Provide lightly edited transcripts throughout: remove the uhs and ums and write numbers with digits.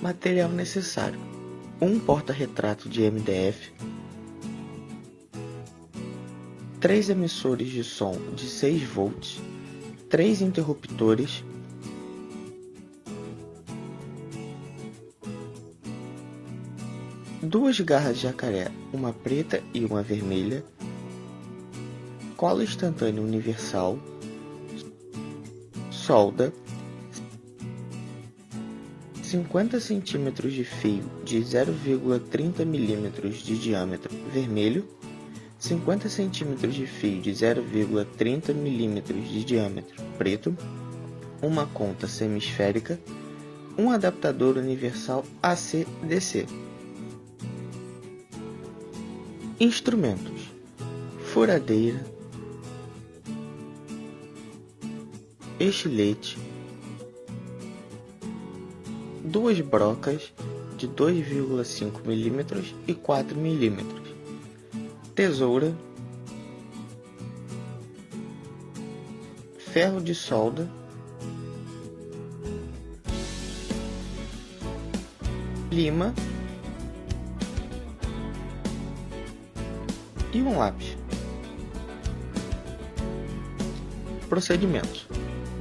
Material necessário: um porta-retrato de MDF, 3 emissores de som de 6 volts, 3 interruptores, duas garras de jacaré, uma preta e uma vermelha, cola instantânea universal, solda, 50 cm de fio de 0,30 mm de diâmetro vermelho, 50 cm de fio de 0,30 mm de diâmetro preto, uma conta semisférica, um adaptador universal AC/DC. Instrumentos: furadeira, estilete, duas brocas de 2,5 mm e 4 mm, tesoura, ferro de solda, lima e um lápis. Procedimento: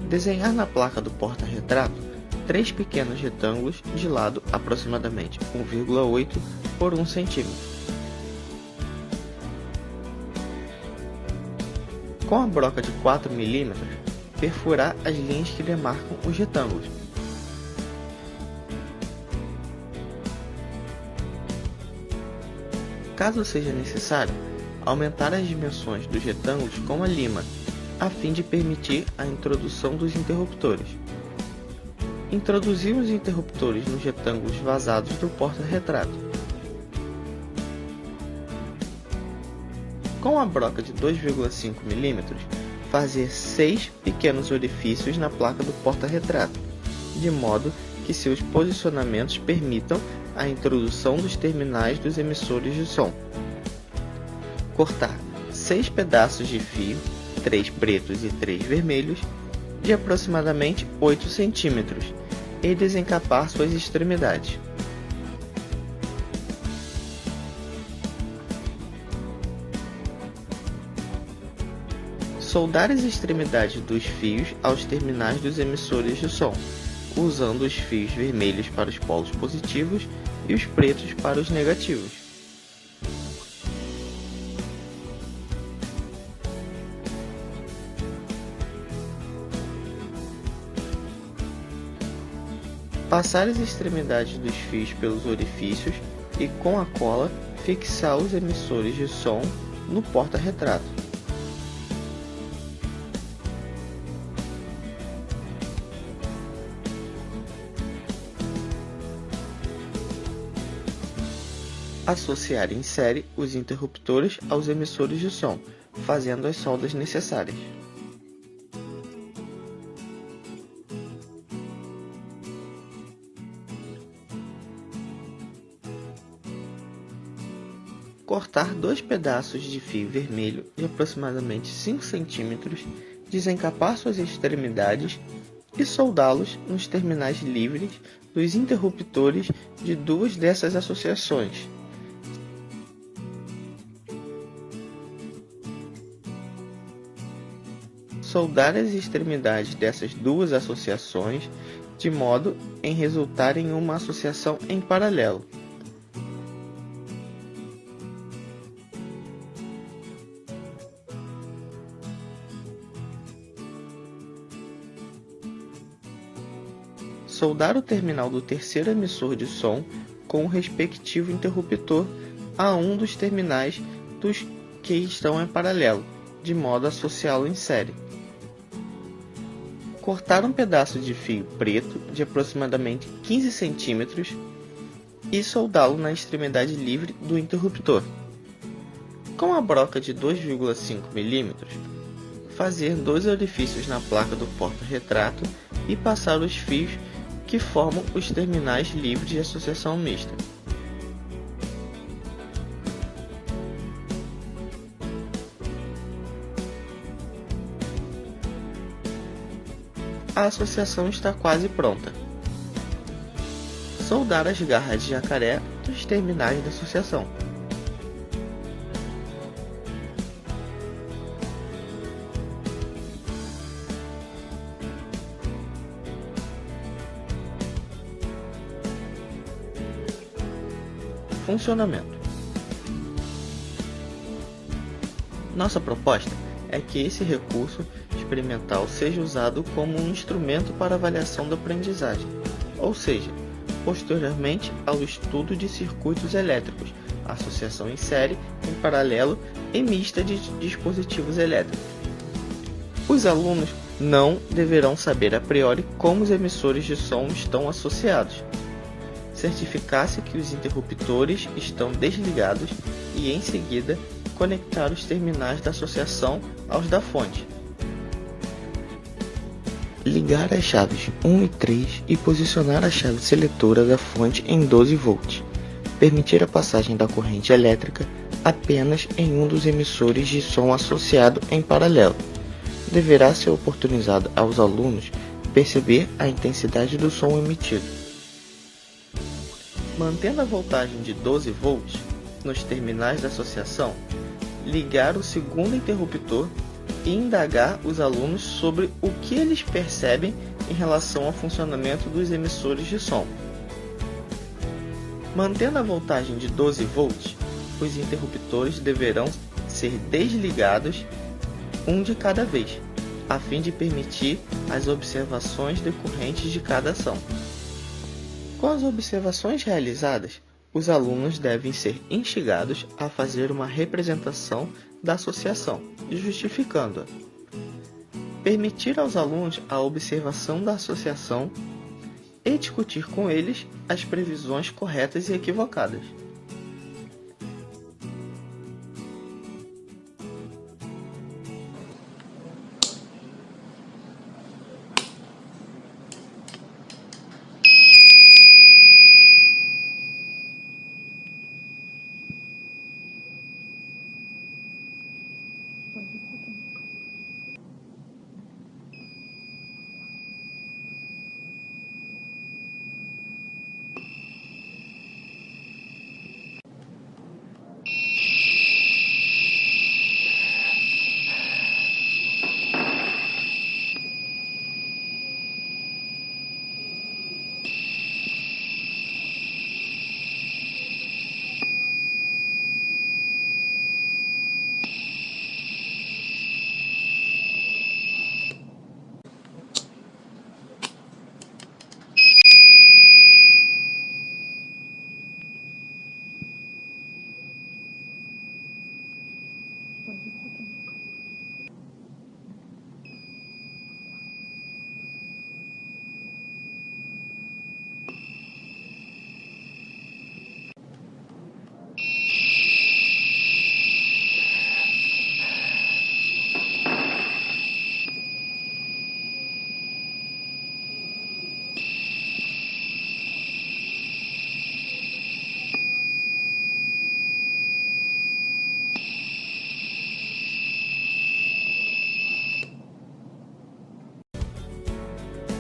desenhar na placa do porta-retrato 3 pequenos retângulos de lado aproximadamente 1,8 por 1 cm. Com a broca de 4 mm, perfurar as linhas que demarcam os retângulos. Caso seja necessário, aumentar as dimensões dos retângulos com a lima, a fim de permitir a introdução dos interruptores. Introduzir os interruptores nos retângulos vazados do porta-retrato. Com a broca de 2,5 mm, fazer 6 pequenos orifícios na placa do porta-retrato, de modo que seus posicionamentos permitam a introdução dos terminais dos emissores de som. Cortar 6 pedaços de fio, 3 pretos e 3 vermelhos, de aproximadamente 8 cm, e desencapar suas extremidades. Soldar as extremidades dos fios aos terminais dos emissores de som, usando os fios vermelhos para os polos positivos e os pretos para os negativos. Passar as extremidades dos fios pelos orifícios e, com a cola, fixar os emissores de som no porta-retrato. Associar em série os interruptores aos emissores de som, fazendo as soldas necessárias. Cortar 2 pedaços de fio vermelho de aproximadamente 5 cm, desencapar suas extremidades e soldá-los nos terminais livres dos interruptores de duas dessas associações. Soldar as extremidades dessas duas associações de modo em resultar em uma associação em paralelo. Soldar o terminal do terceiro emissor de som com o respectivo interruptor a um dos terminais dos que estão em paralelo, de modo a associá-lo em série. Cortar um pedaço de fio preto de aproximadamente 15 cm e soldá-lo na extremidade livre do interruptor. Com a broca de 2,5 mm, fazer 2 orifícios na placa do porta-retrato e passar os fios que formam os terminais livres de associação mista. A associação está quase pronta. soldar as garras de jacaré dos terminais da associação. Funcionamento. Nossa proposta é que esse recurso experimental seja usado como um instrumento para avaliação da aprendizagem, ou seja, posteriormente ao estudo de circuitos elétricos, associação em série, em paralelo e mista de dispositivos elétricos. Os alunos não deverão saber a priori como os emissores de som estão associados. Certificar-se que os interruptores estão desligados e, em seguida, conectar os terminais da associação aos da fonte. Ligar as chaves 1 e 3 e posicionar a chave seletora da fonte em 12 volts. Permitir a passagem da corrente elétrica apenas em um dos emissores de som associado em paralelo. Deverá ser oportunizado aos alunos perceber a intensidade do som emitido. Mantendo a voltagem de 12 volts nos terminais da associação, ligar o segundo interruptor e indagar os alunos sobre o que eles percebem em relação ao funcionamento dos emissores de som. Mantendo a voltagem de 12 volts, os interruptores deverão ser desligados um de cada vez, a fim de permitir as observações decorrentes de cada ação. Com as observações realizadas, os alunos devem ser instigados a fazer uma representação da associação, justificando-a. Permitir aos alunos a observação da associação e discutir com eles as previsões corretas e equivocadas.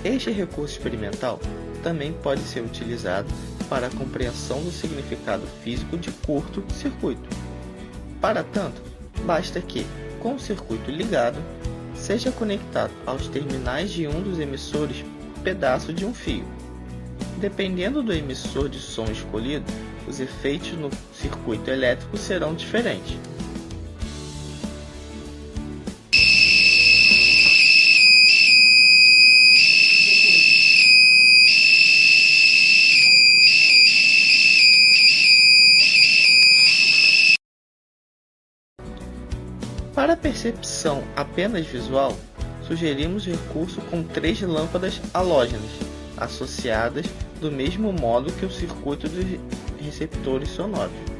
Este recurso experimental também pode ser utilizado para a compreensão do significado físico de curto-circuito. Para tanto, basta que, com o circuito ligado, seja conectado aos terminais de um dos emissores pedaço de um fio. Dependendo do emissor de som escolhido, os efeitos no circuito elétrico serão diferentes. Para a percepção apenas visual, sugerimos recurso com 3 lâmpadas halógenas, associadas do mesmo modo que o circuito dos receptores sonoros.